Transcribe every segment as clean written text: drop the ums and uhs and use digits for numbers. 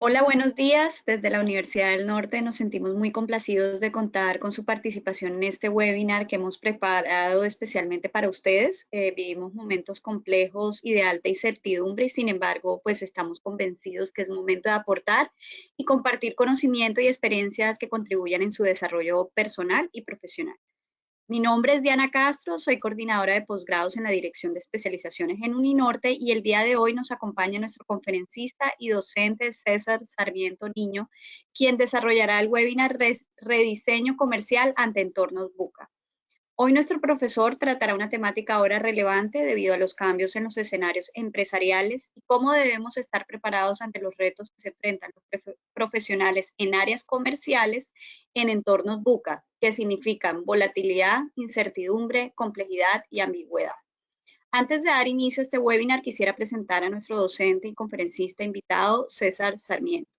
Hola, buenos días. Desde la Universidad del Norte nos sentimos muy complacidos de contar con su participación en este webinar que hemos preparado especialmente para ustedes. Vivimos momentos complejos y de alta incertidumbre y sin embargo, pues estamos convencidos que es momento de aportar y compartir conocimiento y experiencias que contribuyan en su desarrollo personal y profesional. Mi nombre es Diana Castro, soy coordinadora de posgrados en la Dirección de Especializaciones en Uninorte y el día de hoy nos acompaña nuestro conferencista y docente César Sarmiento Niño, quien desarrollará el webinar Rediseño Comercial ante Entornos BUCA. Hoy nuestro profesor tratará una temática ahora relevante debido a los cambios en los escenarios empresariales y cómo debemos estar preparados ante los retos que se enfrentan los profesionales en áreas comerciales en entornos BUCA, que significan volatilidad, incertidumbre, complejidad y ambigüedad. Antes de dar inicio a este webinar, quisiera presentar a nuestro docente y conferencista invitado, César Sarmiento.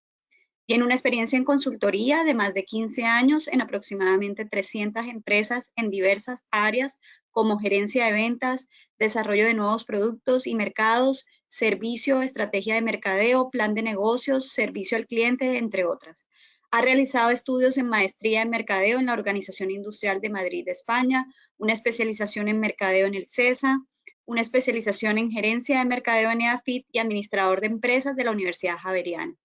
Tiene una experiencia en consultoría de más de 15 años en aproximadamente 300 empresas en diversas áreas como gerencia de ventas, desarrollo de nuevos productos y mercados, servicio, estrategia de mercadeo, plan de negocios, servicio al cliente, entre otras. Ha realizado estudios en maestría en mercadeo en la Organización Industrial de Madrid, España, una especialización en mercadeo en el CESA, una especialización en gerencia de mercadeo en EAFIT y administrador de empresas de la Universidad Javeriana.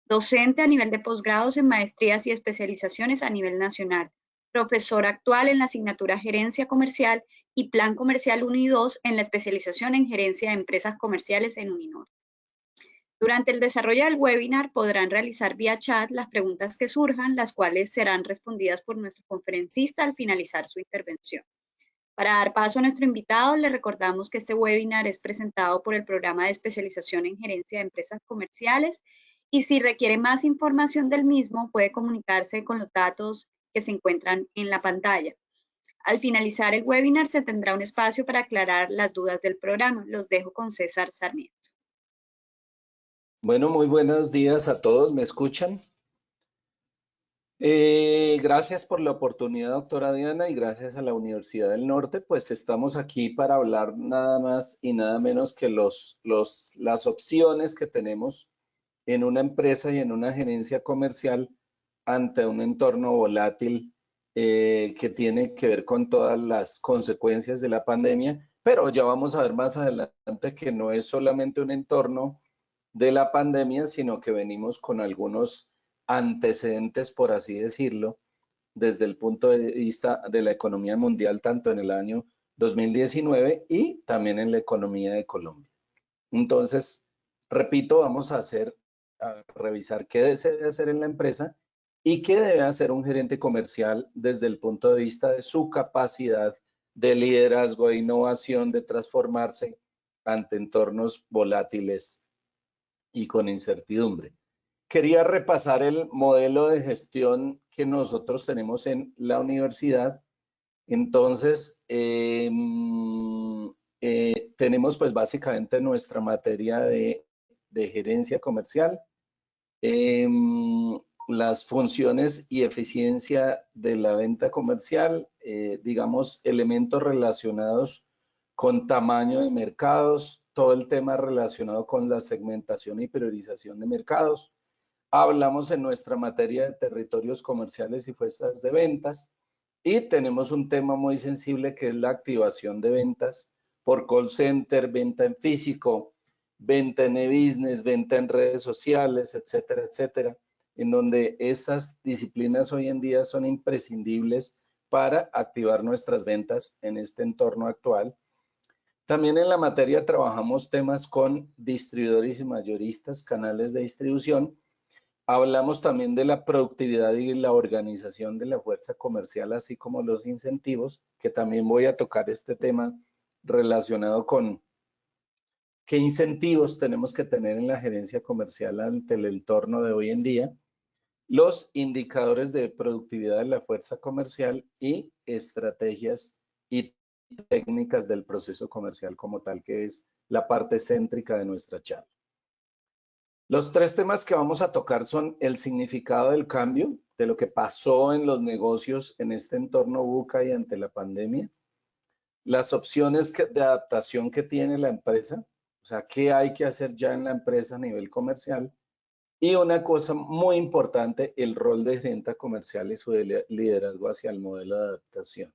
Docente a nivel de posgrados en maestrías y especializaciones a nivel nacional. Profesor actual en la asignatura Gerencia Comercial y Plan Comercial 1 y 2 en la especialización en Gerencia de Empresas Comerciales en Uninorte. Durante el desarrollo del webinar podrán realizar vía chat las preguntas que surjan, las cuales serán respondidas por nuestro conferencista al finalizar su intervención. Para dar paso a nuestro invitado, le recordamos que este webinar es presentado por el Programa de Especialización en Gerencia de Empresas Comerciales y si requiere más información del mismo, puede comunicarse con los datos que se encuentran en la pantalla. Al finalizar el webinar, se tendrá un espacio para aclarar las dudas del programa. Los dejo con César Sarmiento. Bueno, muy buenos días a todos. ¿Me escuchan? Gracias por la oportunidad, doctora Diana, y gracias a la Universidad del Norte. Pues estamos aquí para hablar nada más y nada menos que las opciones que tenemos en una empresa y en una gerencia comercial ante un entorno volátil que tiene que ver con todas las consecuencias de la pandemia. Pero ya vamos a ver más adelante que no es solamente un entorno de la pandemia, sino que venimos con algunos antecedentes, por así decirlo, desde el punto de vista de la economía mundial, tanto en el año 2019 y también en la economía de Colombia. Entonces, repito, vamos a revisar qué se debe hacer en la empresa y qué debe hacer un gerente comercial desde el punto de vista de su capacidad de liderazgo, de innovación, de transformarse ante entornos volátiles y con incertidumbre. Quería repasar el modelo de gestión que nosotros tenemos en la universidad. Entonces, tenemos pues básicamente nuestra materia de gerencia comercial, las funciones y eficiencia de la venta comercial, digamos, elementos relacionados con tamaño de mercados, todo el tema relacionado con la segmentación y priorización de mercados. Hablamos en nuestra materia de territorios comerciales y fuerzas de ventas y tenemos un tema muy sensible que es la activación de ventas por call center, venta en físico, venta en e-business, venta en redes sociales, etcétera, etcétera, en donde esas disciplinas hoy en día son imprescindibles para activar nuestras ventas en este entorno actual. También en la materia trabajamos temas con distribuidores y mayoristas, canales de distribución. Hablamos también de la productividad y la organización de la fuerza comercial, así como los incentivos, que también voy a tocar este tema relacionado con qué incentivos tenemos que tener en la gerencia comercial ante el entorno de hoy en día, los indicadores de productividad de la fuerza comercial y estrategias y técnicas del proceso comercial como tal, que es la parte céntrica de nuestra charla. Los tres temas que vamos a tocar son el significado del cambio, de lo que pasó en los negocios en este entorno VUCA y ante la pandemia, las opciones de adaptación que tiene la empresa, o sea, qué hay que hacer ya en la empresa a nivel comercial, Y una cosa muy importante, el rol de gerente comercial y su liderazgo hacia el modelo de adaptación.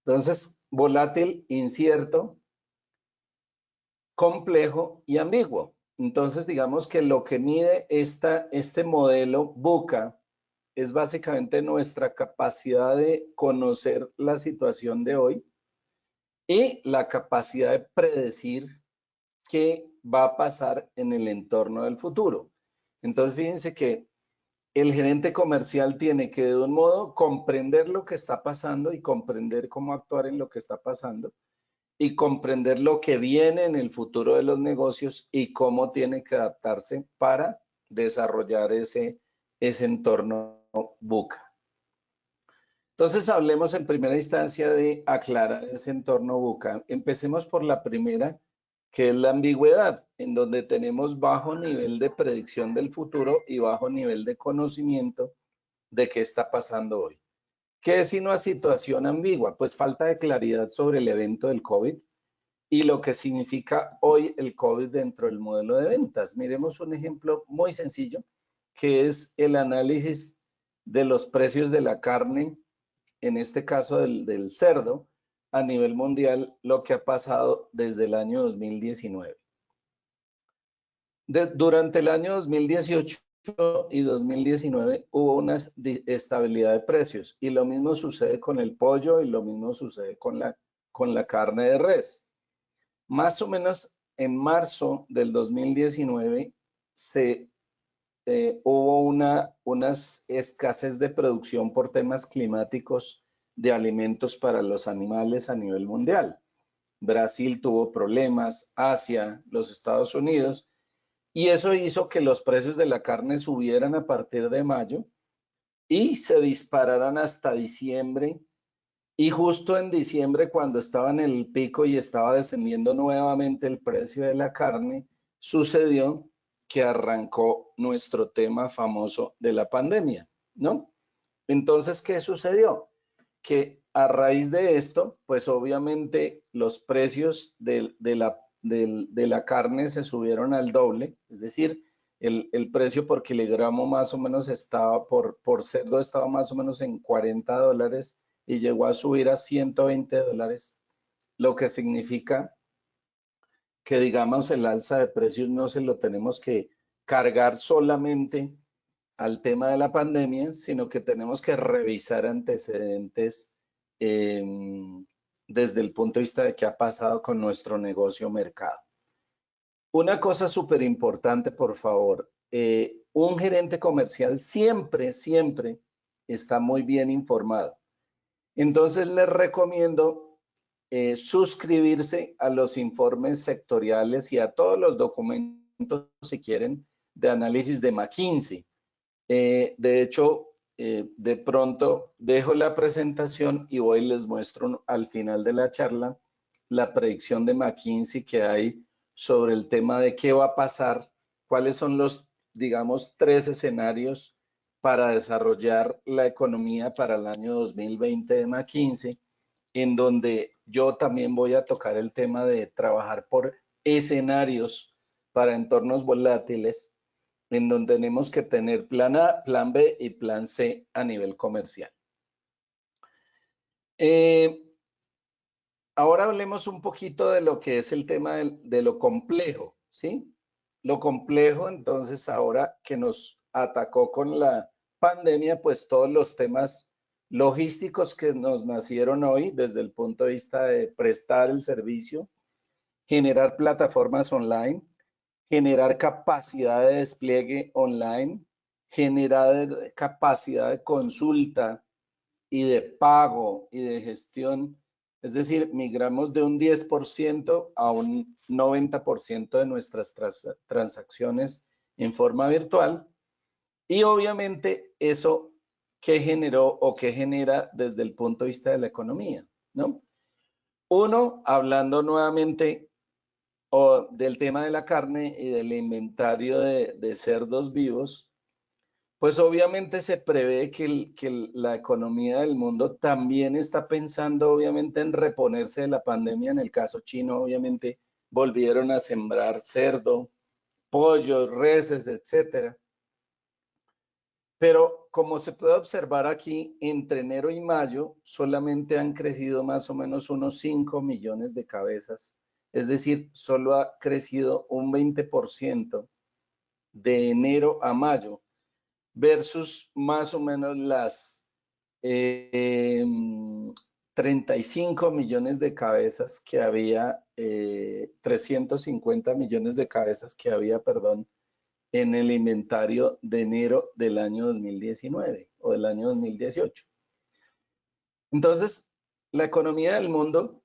Entonces, volátil, incierto, complejo y ambiguo. Entonces, digamos que lo que mide este modelo VUCA es básicamente nuestra capacidad de conocer la situación de hoy y la capacidad de predecir qué va a pasar en el entorno del futuro. Entonces, fíjense que el gerente comercial tiene que de un modo comprender lo que está pasando y comprender cómo actuar en lo que está pasando y comprender lo que viene en el futuro de los negocios y cómo tiene que adaptarse para desarrollar ese entorno VUCA. Entonces hablemos en primera instancia de aclarar ese entorno VUCA. Empecemos por la primera, que es la ambigüedad, en donde tenemos bajo nivel de predicción del futuro y bajo nivel de conocimiento de qué está pasando hoy. ¿Qué es una situación ambigua? Pues falta de claridad sobre el evento del COVID y lo que significa hoy el COVID dentro del modelo de ventas. Miremos un ejemplo muy sencillo, que es el análisis de los precios de la carne, en este caso del cerdo, a nivel mundial, lo que ha pasado desde el año 2019. Durante el año 2018 y 2019 hubo una estabilidad de precios y lo mismo sucede con el pollo y lo mismo sucede con la carne de res. Más o menos en marzo del 2019 hubo unas escasez de producción por temas climáticos de alimentos para los animales a nivel mundial. Brasil tuvo problemas, Asia, los Estados Unidos, y eso hizo que los precios de la carne subieran a partir de mayo y se dispararan hasta diciembre. Y justo en diciembre, cuando estaba en el pico y estaba descendiendo nuevamente el precio de la carne, sucedió que arrancó nuestro tema famoso de la pandemia, ¿no? Entonces, ¿qué sucedió? Que a raíz de esto, pues obviamente los precios de la carne se subieron al doble, es decir, el precio por kilogramo más o menos estaba, por cerdo estaba más o menos en $40 y llegó a subir a $120, lo que significa que digamos el alza de precios no se lo tenemos que cargar solamente al tema de la pandemia, sino que tenemos que revisar antecedentes desde el punto de vista de qué ha pasado con nuestro negocio mercado. Una cosa súper importante, por favor, un gerente comercial siempre está muy bien informado. Entonces les recomiendo suscribirse a los informes sectoriales y a todos los documentos, si quieren, de análisis de McKinsey. De hecho, de pronto dejo la presentación y voy y les muestro al final de la charla la predicción de McKinsey que hay sobre el tema de qué va a pasar, cuáles son los, digamos, 3 escenarios para desarrollar la economía para el año 2020 de McKinsey, en donde yo también voy a tocar el tema de trabajar por escenarios para entornos volátiles, en donde tenemos que tener plan A, plan B y plan C a nivel comercial. Ahora hablemos un poquito de lo que es el tema de lo complejo, ¿sí? Lo complejo, entonces, ahora que nos atacó con la pandemia, pues todos los temas logísticos que nos nacieron hoy desde el punto de vista de prestar el servicio, generar plataformas online, generar capacidad de despliegue online, generar capacidad de consulta y de pago y de gestión. Es decir, migramos de un 10% a un 90% de nuestras transacciones en forma virtual. Y obviamente eso que generó o que genera desde el punto de vista de la economía, ¿no? Uno, hablando nuevamente del tema de la carne y del inventario de cerdos vivos, pues obviamente se prevé que la economía del mundo también está pensando obviamente en reponerse de la pandemia. En el caso chino, obviamente volvieron a sembrar cerdo, pollos, reses, etcétera. Pero como se puede observar aquí, entre enero y mayo solamente han crecido más o menos unos 5 millones de cabezas. Es decir, solo ha crecido un 20% de enero a mayo versus más o menos las 35 millones de cabezas que había, 350 millones de cabezas que había, perdón, en el inventario de enero del año 2019 o del año 2018. Entonces, la economía del mundo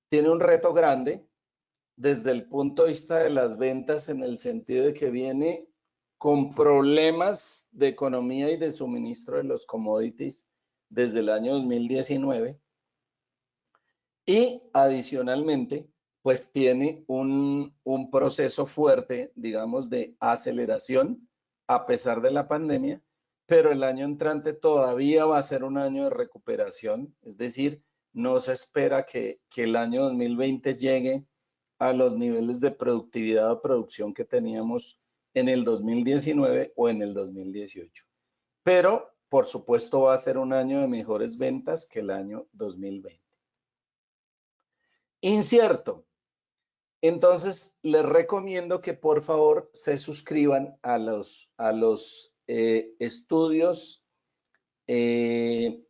tiene un reto grande desde el punto de vista de las ventas, en el sentido de que viene con problemas de economía y de suministro de los commodities desde el año 2019. Y adicionalmente, pues tiene un proceso fuerte, digamos, de aceleración a pesar de la pandemia, pero el año entrante todavía va a ser un año de recuperación, es decir, no se espera que el año 2020 llegue a los niveles de productividad o producción que teníamos en el 2019 o en el 2018. Pero, por supuesto, va a ser un año de mejores ventas que el año 2020. Incierto. Entonces, les recomiendo que por favor se suscriban a los estudios y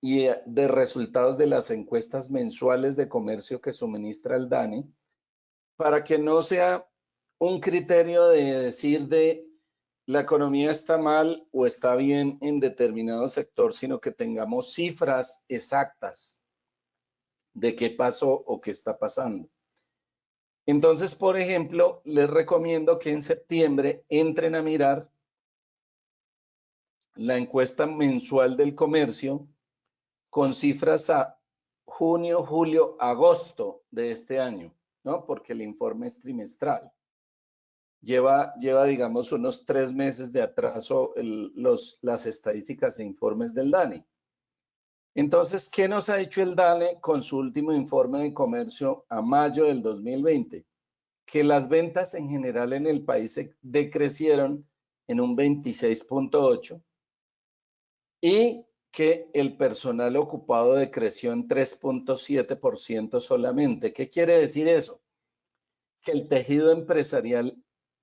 de resultados de las encuestas mensuales de comercio que suministra el DANE, para que no sea un criterio de decir de la economía está mal o está bien en determinado sector, sino que tengamos cifras exactas de qué pasó o qué está pasando. Entonces, por ejemplo, les recomiendo que en septiembre entren a mirar la encuesta mensual del comercio con cifras a junio, julio, agosto de este año, ¿no? Porque el informe es trimestral. Lleva digamos, unos 3 meses de atraso las estadísticas e informes del DANE. Entonces, ¿qué nos ha dicho el DANE con su último informe de comercio a mayo del 2020? Que las ventas en general en el país decrecieron en un 26.8% y que el personal ocupado decreció en 3.7% solamente. ¿Qué quiere decir eso? Que el tejido empresarial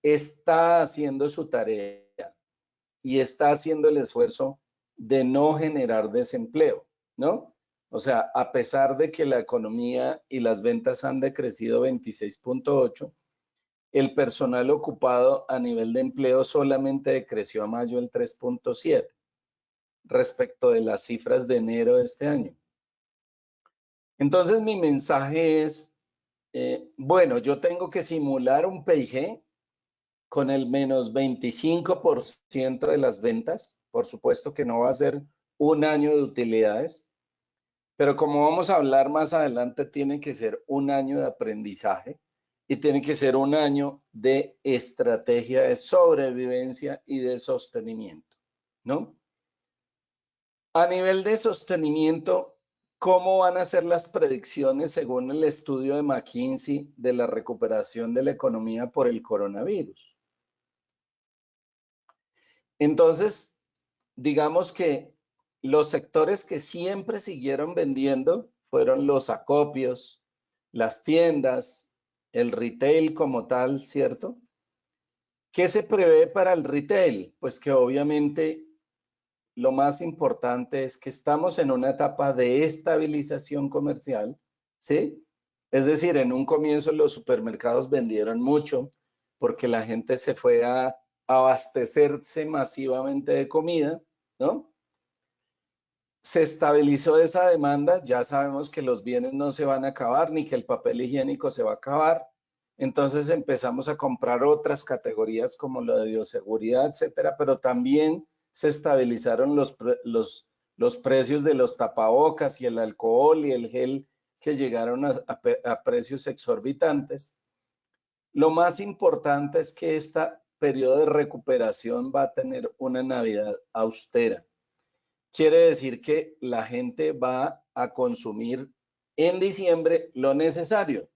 está haciendo su tarea y está haciendo el esfuerzo de no generar desempleo, ¿no? O sea, a pesar de que la economía y las ventas han decrecido 26.8%, el personal ocupado a nivel de empleo solamente decreció a mayo el 3.7% respecto de las cifras de enero de este año. Entonces mi mensaje es, bueno, yo tengo que simular un PIG con el menos 25% de las ventas. Por supuesto que no va a ser un año de utilidades, pero como vamos a hablar más adelante, tiene que ser un año de aprendizaje y tiene que ser un año de estrategia de sobrevivencia y de sostenimiento, ¿no? A nivel de sostenimiento, ¿cómo van a ser las predicciones según el estudio de McKinsey de la recuperación de la economía por el coronavirus? Entonces, digamos que los sectores que siempre siguieron vendiendo fueron los acopios, las tiendas, el retail como tal, ¿cierto? ¿Qué se prevé para el retail? Pues que obviamente lo más importante es que estamos en una etapa de estabilización comercial, ¿sí? Es decir, en un comienzo los supermercados vendieron mucho porque la gente se fue a abastecerse masivamente de comida, ¿no? Se estabilizó esa demanda, ya sabemos que los bienes no se van a acabar ni que el papel higiénico se va a acabar. Entonces empezamos a comprar otras categorías como lo de bioseguridad, etcétera, pero también se estabilizaron los precios de los tapabocas y el alcohol y el gel que llegaron a precios exorbitantes. Lo más importante es que este periodo de recuperación va a tener una Navidad austera. Quiere decir que la gente va a consumir en diciembre lo necesario.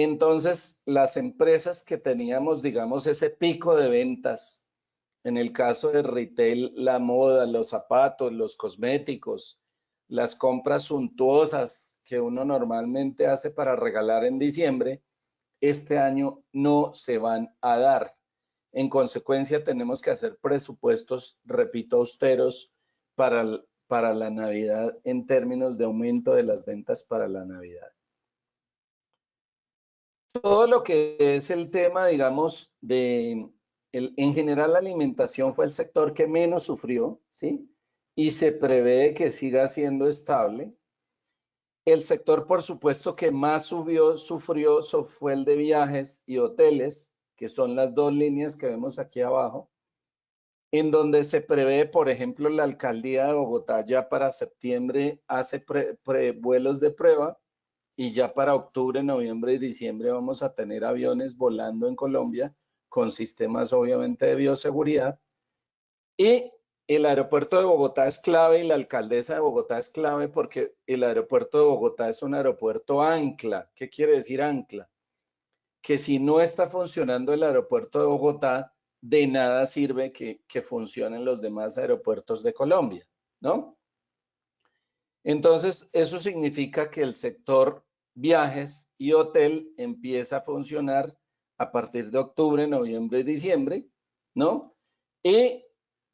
Entonces, las empresas que teníamos, digamos, ese pico de ventas, en el caso de retail, la moda, los zapatos, los cosméticos, las compras suntuosas que uno normalmente hace para regalar en diciembre, este año no se van a dar. En consecuencia, tenemos que hacer presupuestos, repito, austeros para la Navidad en términos de aumento de las ventas para la Navidad. Todo lo que es el tema, digamos, en general la alimentación fue el sector que menos sufrió, ¿sí? Y se prevé que siga siendo estable. El sector, por supuesto, que más sufrió fue el de viajes y hoteles, que son las dos líneas que vemos aquí abajo, en donde se prevé, por ejemplo, la alcaldía de Bogotá ya para septiembre hace vuelos de prueba y ya para octubre, noviembre y diciembre vamos a tener aviones volando en Colombia con sistemas obviamente de bioseguridad. Y el aeropuerto de Bogotá es clave y la alcaldesa de Bogotá es clave porque el aeropuerto de Bogotá es un aeropuerto ancla. ¿Qué quiere decir ancla? Que si no está funcionando el aeropuerto de Bogotá, de nada sirve que funcionen los demás aeropuertos de Colombia, ¿no? Entonces, eso significa que el sector viajes y hotel empieza a funcionar a partir de octubre, noviembre y diciembre, ¿no? Y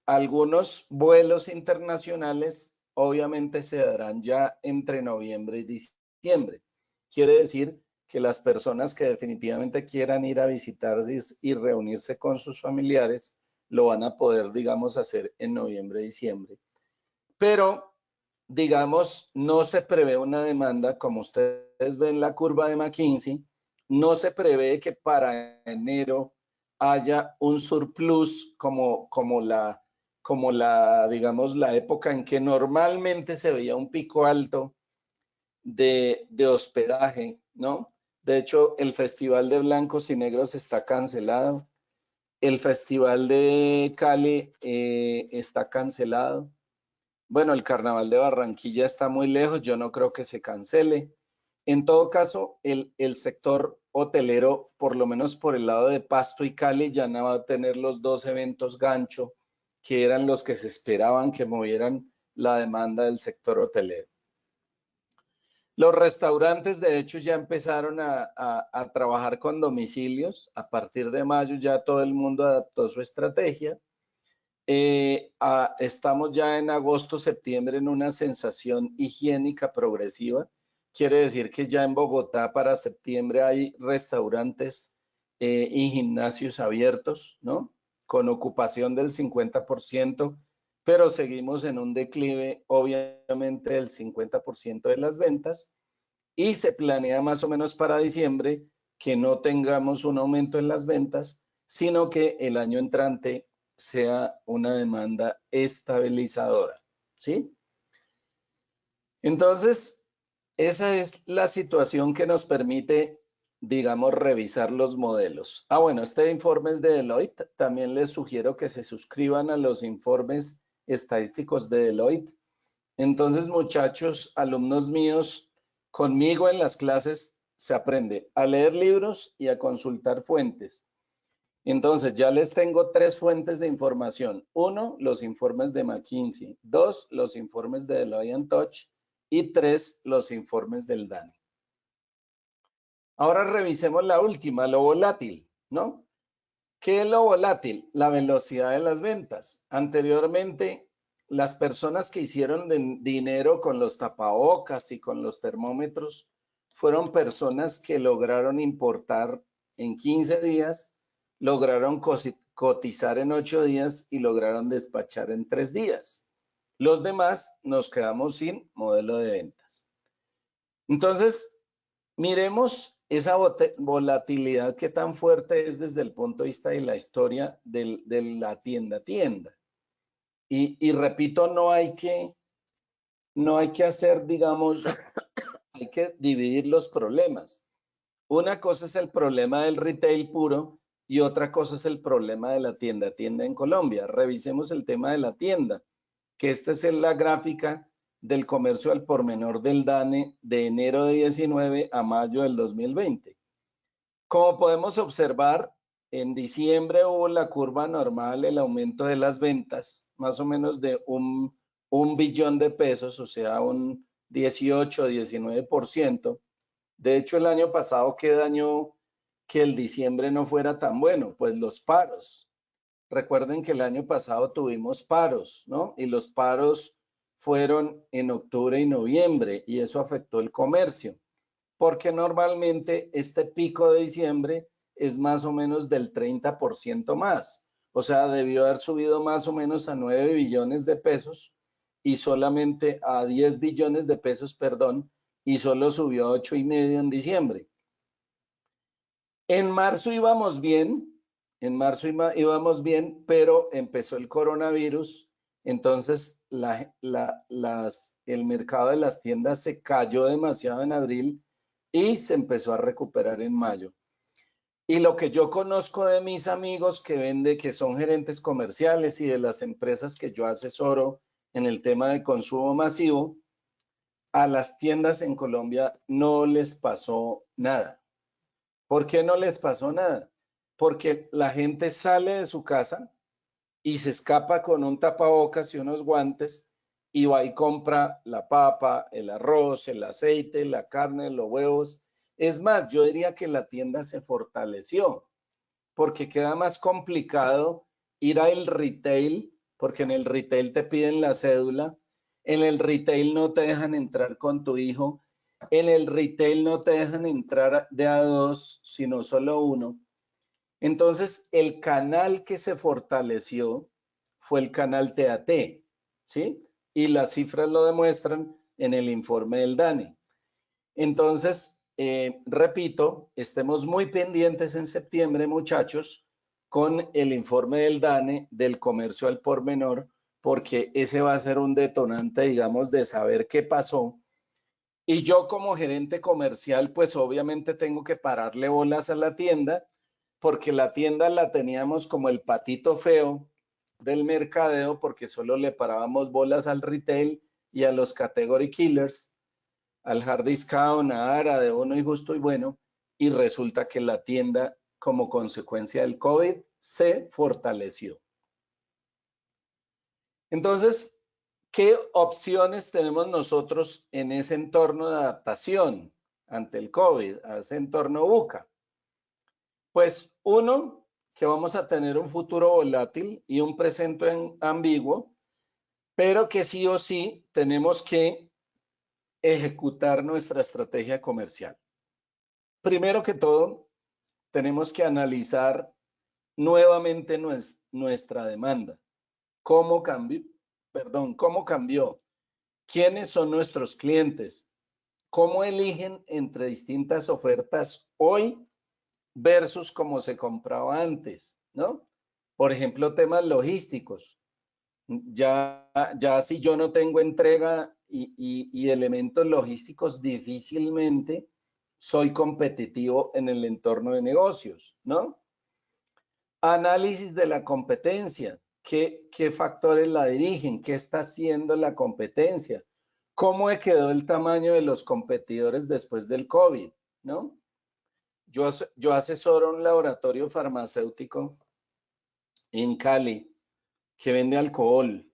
algunos vuelos internacionales obviamente se darán ya entre noviembre y diciembre. Quiere decir que las personas que definitivamente quieran ir a visitar y reunirse con sus familiares lo van a poder, digamos, hacer en noviembre y diciembre. Pero, digamos, no se prevé una demanda, como ustedes ven la curva de McKinsey, no se prevé que para enero haya un surplus como la, digamos, la época en que normalmente se veía un pico alto de hospedaje, ¿no? De hecho, el Festival de Blancos y Negros está cancelado. El Festival de Cali está cancelado. Bueno, el Carnaval de Barranquilla está muy lejos, yo no creo que se cancele. En todo caso, el sector hotelero, por lo menos por el lado de Pasto y Cali, ya no va a tener los dos eventos gancho, que eran los que se esperaban que movieran la demanda del sector hotelero. Los restaurantes, de hecho, ya empezaron a trabajar con domicilios. A partir de mayo ya todo el mundo adaptó su estrategia. Estamos ya en agosto, septiembre en una sensación higiénica progresiva. Quiere decir que ya en Bogotá para septiembre hay restaurantes y gimnasios abiertos, ¿no? Con ocupación del 50%, pero seguimos en un declive obviamente del 50% de las ventas y se planea más o menos para diciembre que no tengamos un aumento en las ventas, sino que el año entrante sea una demanda estabilizadora, ¿sí? Entonces, esa es la situación que nos permite, digamos, revisar los modelos. Bueno, este informe es de Deloitte. También les sugiero que se suscriban a los informes estadísticos de Deloitte. Entonces, muchachos, alumnos míos, conmigo en las clases se aprende a leer libros y a consultar fuentes. Entonces, ya les tengo 3 fuentes de información. 1, los informes de McKinsey. 2, los informes de Deloitte & Touch. Y 3, los informes del DANE. Ahora revisemos la última, lo volátil, ¿no? ¿Qué es lo volátil? La velocidad de las ventas. Anteriormente, las personas que hicieron dinero con los tapabocas y con los termómetros fueron personas que lograron importar en 15 días, lograron cotizar en 8 días y lograron despachar en 3 días. Los demás nos quedamos sin modelo de ventas. Entonces, miremos esa volatilidad que tan fuerte es desde el punto de vista de la historia de la tienda a tienda. Y repito, no hay que hacer, digamos, hay que dividir los problemas. Una cosa es el problema del retail puro y otra cosa es el problema de la tienda a tienda en Colombia. Revisemos el tema de la tienda, que esta es la gráfica del comercio al por menor del DANE de enero de 19 a mayo del 2020. Como podemos observar, en diciembre hubo la curva normal, el aumento de las ventas, más o menos de un billón de pesos, o sea, un 18, 19%. De hecho, el año pasado, ¿qué dañó que el diciembre no fuera tan bueno? Pues los paros. Recuerden que el año pasado tuvimos paros, ¿no? Y los paros fueron en octubre y noviembre y eso afectó el comercio, porque normalmente este pico de diciembre es más o menos del 30% más. O sea, debió haber subido más o menos a 9 billones de pesos y solamente a 10 billones de pesos, perdón, y solo subió a 8,5 en diciembre. En marzo íbamos bien, pero empezó el coronavirus, entonces el mercado de las tiendas se cayó demasiado en abril y se empezó a recuperar en mayo. Y lo que yo conozco de mis amigos que son gerentes comerciales y de las empresas que yo asesoro en el tema de consumo masivo, a las tiendas en Colombia no les pasó nada. ¿Por qué no les pasó nada? Porque la gente sale de su casa y se escapa con un tapabocas y unos guantes y va y compra la papa, el arroz, el aceite, la carne, los huevos. Es más, yo diría que la tienda se fortaleció porque queda más complicado ir al retail, porque en el retail te piden la cédula, en el retail no te dejan entrar con tu hijo, en el retail no te dejan entrar de a dos, sino solo uno. Entonces, el canal que se fortaleció fue el canal TAT, ¿sí? Y las cifras lo demuestran en el informe del DANE. Entonces, repito, estemos muy pendientes en septiembre, muchachos, con el informe del DANE del comercio al por menor, porque ese va a ser un detonante, digamos, de saber qué pasó. Y yo como gerente comercial, pues obviamente tengo que pararle bolas a la tienda, porque la tienda la teníamos como el patito feo del mercadeo, porque solo le parábamos bolas al retail y a los category killers, al hard discount, a ARA, de Uno y Justo y Bueno, y resulta que la tienda, como consecuencia del COVID, se fortaleció. Entonces, ¿qué opciones tenemos nosotros en ese entorno de adaptación ante el COVID, a ese entorno VUCA? Pues uno, que vamos a tener un futuro volátil y un presente ambiguo, pero que sí o sí tenemos que ejecutar nuestra estrategia comercial. Primero que todo, tenemos que analizar nuevamente nuestra demanda. ¿Cómo cambió? ¿Cómo cambió? ¿Quiénes son nuestros clientes? ¿Cómo eligen entre distintas ofertas hoy versus cómo se compraba antes? ¿No? Por ejemplo, temas logísticos. Ya si yo no tengo entrega y elementos logísticos, difícilmente soy competitivo en el entorno de negocios, ¿no? Análisis de la competencia. ¿Qué factores la dirigen? ¿Qué está haciendo la competencia? ¿Cómo quedó el tamaño de los competidores después del COVID? ¿No? Yo asesoro un laboratorio farmacéutico en Cali que vende alcohol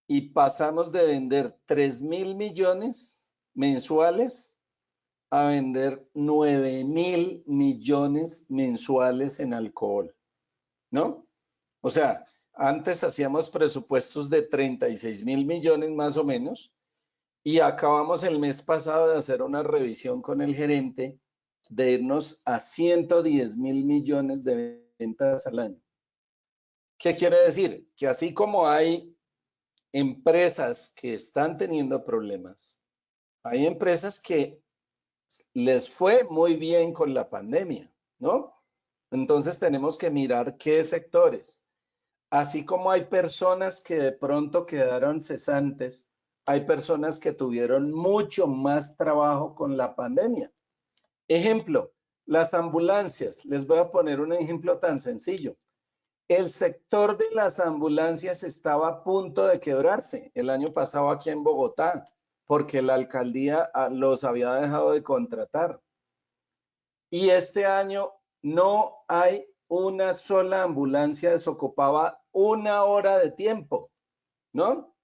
y pasamos de vender 3.000 millones mensuales a vender 9.000 millones mensuales en alcohol, ¿no? O sea, antes hacíamos presupuestos de 36.000 millones más o menos y acabamos el mes pasado de hacer una revisión con el gerente de irnos a 110.000 millones de ventas al año. ¿Qué quiere decir? Que así como hay empresas que están teniendo problemas, hay empresas que les fue muy bien con la pandemia, ¿no? Entonces tenemos que mirar qué sectores. Así como hay personas que de pronto quedaron cesantes, hay personas que tuvieron mucho más trabajo con la pandemia. Ejemplo, las ambulancias. Les voy a poner un ejemplo tan sencillo. El sector de las ambulancias estaba a punto de quebrarse el año pasado aquí en Bogotá, porque la alcaldía los había dejado de contratar. y este año no hay una sola ambulancia desocupada una hora de tiempo, ¿no?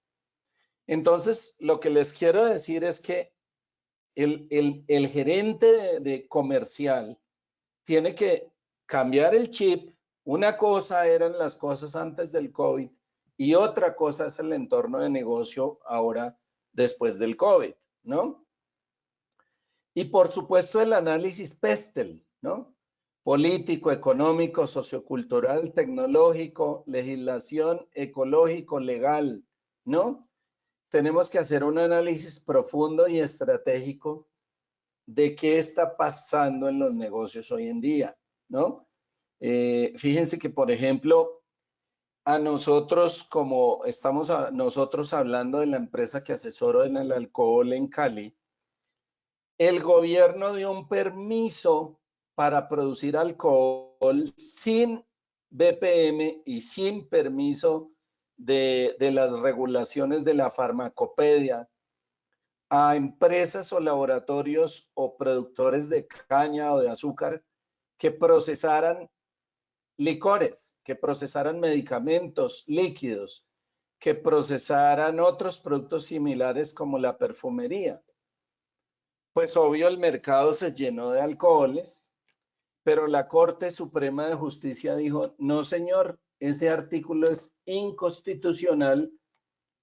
Entonces, lo que les quiero decir es que el gerente de comercial tiene que cambiar el chip. Una cosa eran las cosas antes del COVID y otra cosa es el entorno de negocio ahora después del COVID, ¿no? Y por supuesto el análisis PESTEL, ¿no? Político, económico, sociocultural, tecnológico, legislación, ecológico, legal, ¿no? Tenemos que hacer un análisis profundo y estratégico de qué está pasando en los negocios hoy en día, ¿no? Fíjense que, por ejemplo, a nosotros, como estamos nosotros hablando de la empresa que asesoro en el alcohol en Cali, el gobierno dio un permiso para producir alcohol sin BPM y sin permiso de las regulaciones de la farmacopedia a empresas o laboratorios o productores de caña o de azúcar que procesaran licores, que procesaran medicamentos líquidos, que procesaran otros productos similares como la perfumería. Pues obvio el mercado se llenó de alcoholes, pero la Corte Suprema de Justicia dijo, no señor, ese artículo es inconstitucional.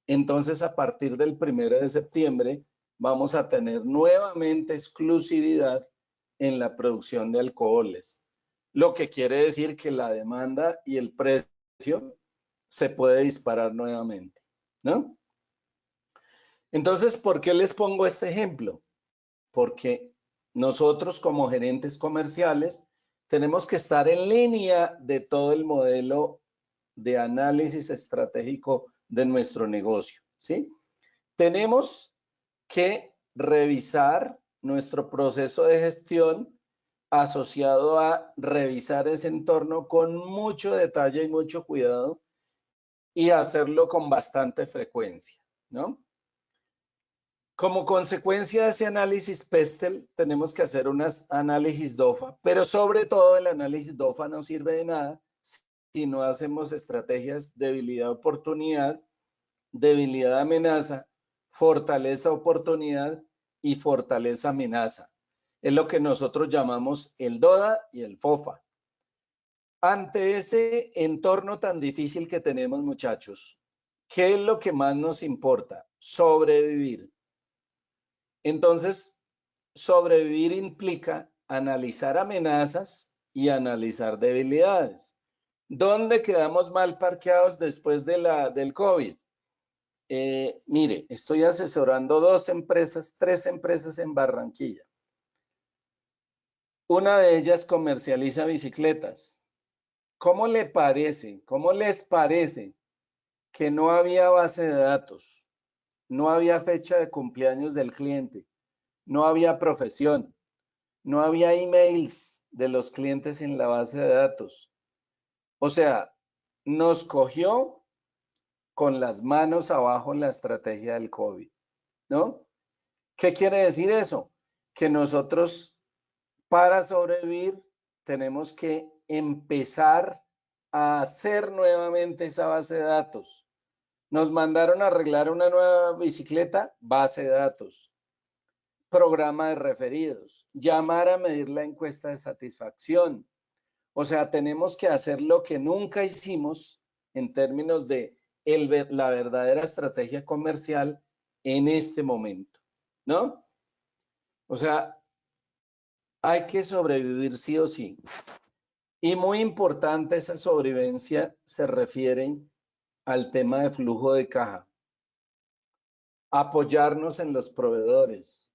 Entonces a partir del 1 de septiembre vamos a tener nuevamente exclusividad en la producción de alcoholes, lo que quiere decir que la demanda y el precio se puede disparar nuevamente, ¿no? Entonces, ¿por qué les pongo este ejemplo? Porque nosotros como gerentes comerciales tenemos que estar en línea de todo el modelo de análisis estratégico de nuestro negocio, ¿sí? Tenemos que revisar nuestro proceso de gestión asociado a revisar ese entorno con mucho detalle y mucho cuidado y hacerlo con bastante frecuencia, ¿no? Como consecuencia de ese análisis PESTEL, tenemos que hacer un análisis DOFA, pero sobre todo el análisis DOFA no sirve de nada si no hacemos estrategias debilidad-oportunidad, debilidad-amenaza, fortaleza-oportunidad y fortaleza-amenaza. Es lo que nosotros llamamos el DODA y el FOFA. Ante ese entorno tan difícil que tenemos, muchachos, ¿qué es lo que más nos importa? Sobrevivir. Entonces, sobrevivir implica analizar amenazas y analizar debilidades. ¿Dónde quedamos mal parqueados después del COVID? Mire, estoy asesorando 3 empresas en Barranquilla. Una de ellas comercializa bicicletas. ¿Cómo les parece que no había base de datos? No había fecha de cumpleaños del cliente, no había profesión, no había emails de los clientes en la base de datos. O sea, nos cogió con las manos abajo en la estrategia del COVID, ¿no? ¿Qué quiere decir eso? Que nosotros, para sobrevivir, tenemos que empezar a hacer nuevamente esa base de datos. Nos mandaron a arreglar una nueva bicicleta, base de datos. Programa de referidos, llamar a medir la encuesta de satisfacción. O sea, tenemos que hacer lo que nunca hicimos en términos de la verdadera estrategia comercial en este momento, ¿no? O sea, hay que sobrevivir sí o sí. Y muy importante, esa sobrevivencia se refiere al tema de flujo de caja. Apoyarnos en los proveedores,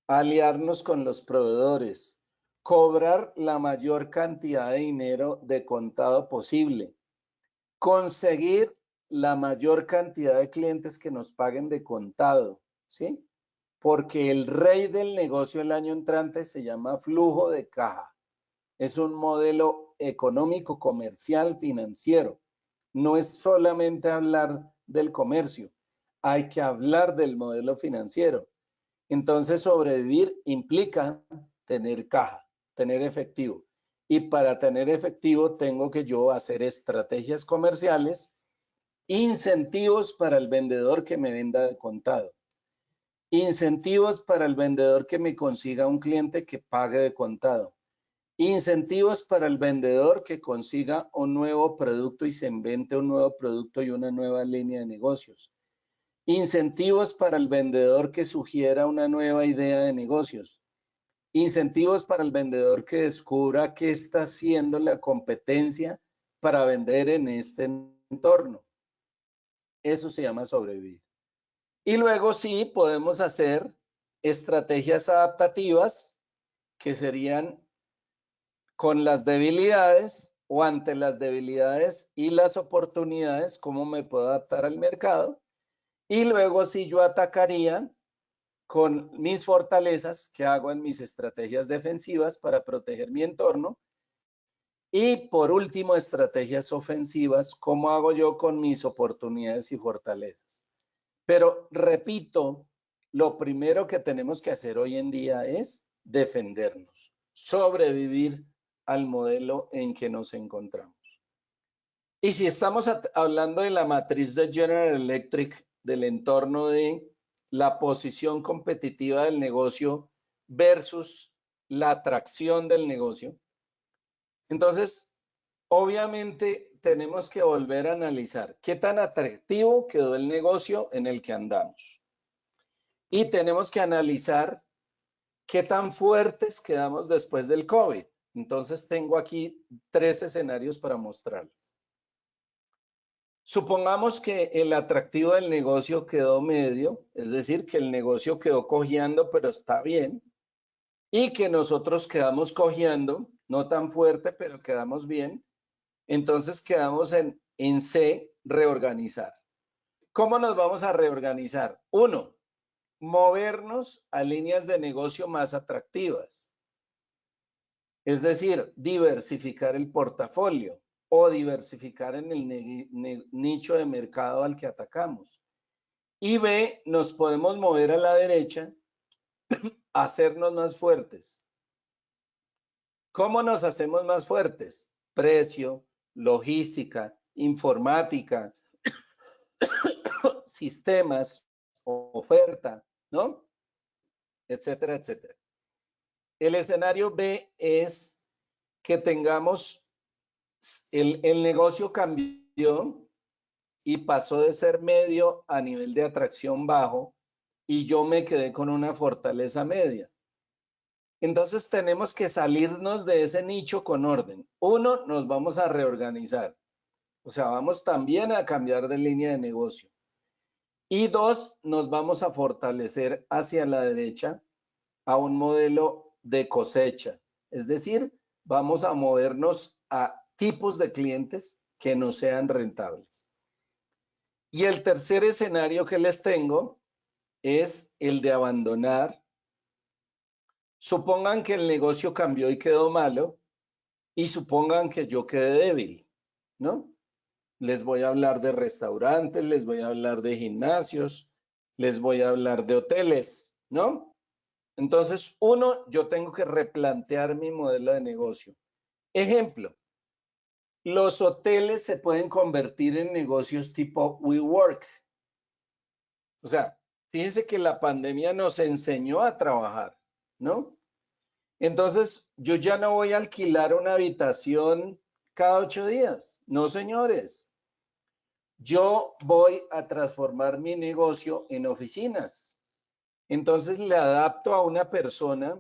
aliarnos con los proveedores, cobrar la mayor cantidad de dinero de contado posible, conseguir la mayor cantidad de clientes que nos paguen de contado, ¿sí? Porque el rey del negocio el año entrante se llama flujo de caja. Es un modelo económico, comercial, financiero. No es solamente hablar del comercio, hay que hablar del modelo financiero. Entonces, sobrevivir implica tener caja. tener efectivo. Y para tener efectivo tengo que yo hacer estrategias comerciales, incentivos para el vendedor que me venda de contado, incentivos para el vendedor que me consiga un cliente que pague de contado, incentivos para el vendedor que consiga un nuevo producto y se invente un nuevo producto y una nueva línea de negocios. Incentivos para el vendedor que sugiera una nueva idea de negocios. Incentivos para el vendedor que descubra qué está haciendo la competencia para vender en este entorno. Eso se llama sobrevivir. Y luego sí podemos hacer estrategias adaptativas que serían con las debilidades o ante las debilidades y las oportunidades, cómo me puedo adaptar al mercado. Y luego sí yo atacaría con mis fortalezas que hago en mis estrategias defensivas para proteger mi entorno. Y por último, estrategias ofensivas, cómo hago yo con mis oportunidades y fortalezas. Pero repito, lo primero que tenemos que hacer hoy en día es defendernos, sobrevivir al modelo en que nos encontramos. Y si estamos hablando de la matriz de General Electric, del entorno de la posición competitiva del negocio versus la atracción del negocio, entonces, obviamente tenemos que volver a analizar qué tan atractivo quedó el negocio en el que andamos. Y tenemos que analizar qué tan fuertes quedamos después del COVID. Entonces, tengo aquí 3 escenarios para mostrarles. Supongamos que el atractivo del negocio quedó medio, es decir, que el negocio quedó cojeando, pero está bien, y que nosotros quedamos cojeando, no tan fuerte, pero quedamos bien. Entonces quedamos en C, reorganizar. ¿Cómo nos vamos a reorganizar? 1, movernos a líneas de negocio más atractivas. Es decir, diversificar el portafolio o diversificar en el nicho de mercado al que atacamos. Y B, nos podemos mover a la derecha, hacernos más fuertes. ¿Cómo nos hacemos más fuertes? Precio, logística, informática, sistemas, oferta, ¿no? Etcétera, etcétera. El escenario B es que tengamos, el negocio cambió y pasó de ser medio a nivel de atracción bajo y yo me quedé con una fortaleza media. Entonces tenemos que salirnos de ese nicho con orden. 1, nos vamos a reorganizar. O sea, vamos también a cambiar de línea de negocio. Y 2, nos vamos a fortalecer hacia la derecha a un modelo de cosecha. Es decir, vamos a movernos a tipos de clientes que no sean rentables. Y el tercer escenario que les tengo es el de abandonar. Supongan que el negocio cambió y quedó malo y supongan que yo quedé débil, ¿no? Les voy a hablar de restaurantes, les voy a hablar de gimnasios, les voy a hablar de hoteles, ¿no? Entonces, 1, yo tengo que replantear mi modelo de negocio. Ejemplo, los hoteles se pueden convertir en negocios tipo WeWork. O sea, fíjense que la pandemia nos enseñó a trabajar, ¿no? Entonces, yo ya no voy a alquilar una habitación cada 8 días. No, señores. Yo voy a transformar mi negocio en oficinas. Entonces, le adapto a una persona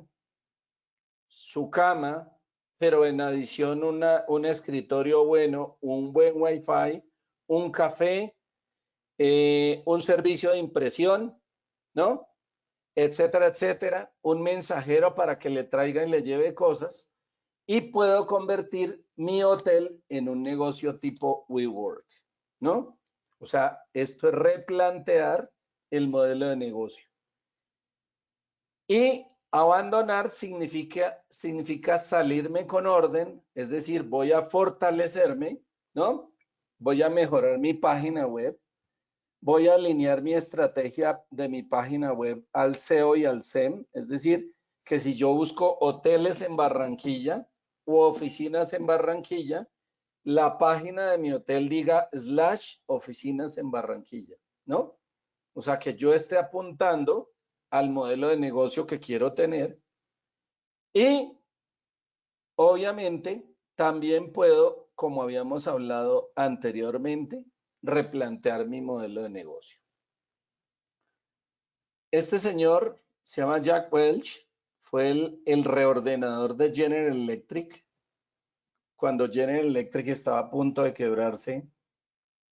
su cama, pero en adición un escritorio bueno, un buen Wi-Fi, un café, un servicio de impresión, ¿no? Etcétera, etcétera, un mensajero para que le traiga y le lleve cosas y puedo convertir mi hotel en un negocio tipo WeWork, ¿no? O sea, esto es replantear el modelo de negocio. Y abandonar significa salirme con orden, es decir, voy a fortalecerme, ¿no? Voy a mejorar mi página web, voy a alinear mi estrategia de mi página web al SEO y al SEM, es decir, que si yo busco hoteles en Barranquilla u oficinas en Barranquilla, la página de mi hotel diga /oficinas en Barranquilla, ¿no? O sea, que yo esté apuntando al modelo de negocio que quiero tener y obviamente también puedo, como habíamos hablado anteriormente, replantear mi modelo de negocio. Este señor se llama Jack Welch, fue el reordenador de General Electric. Cuando General Electric estaba a punto de quebrarse,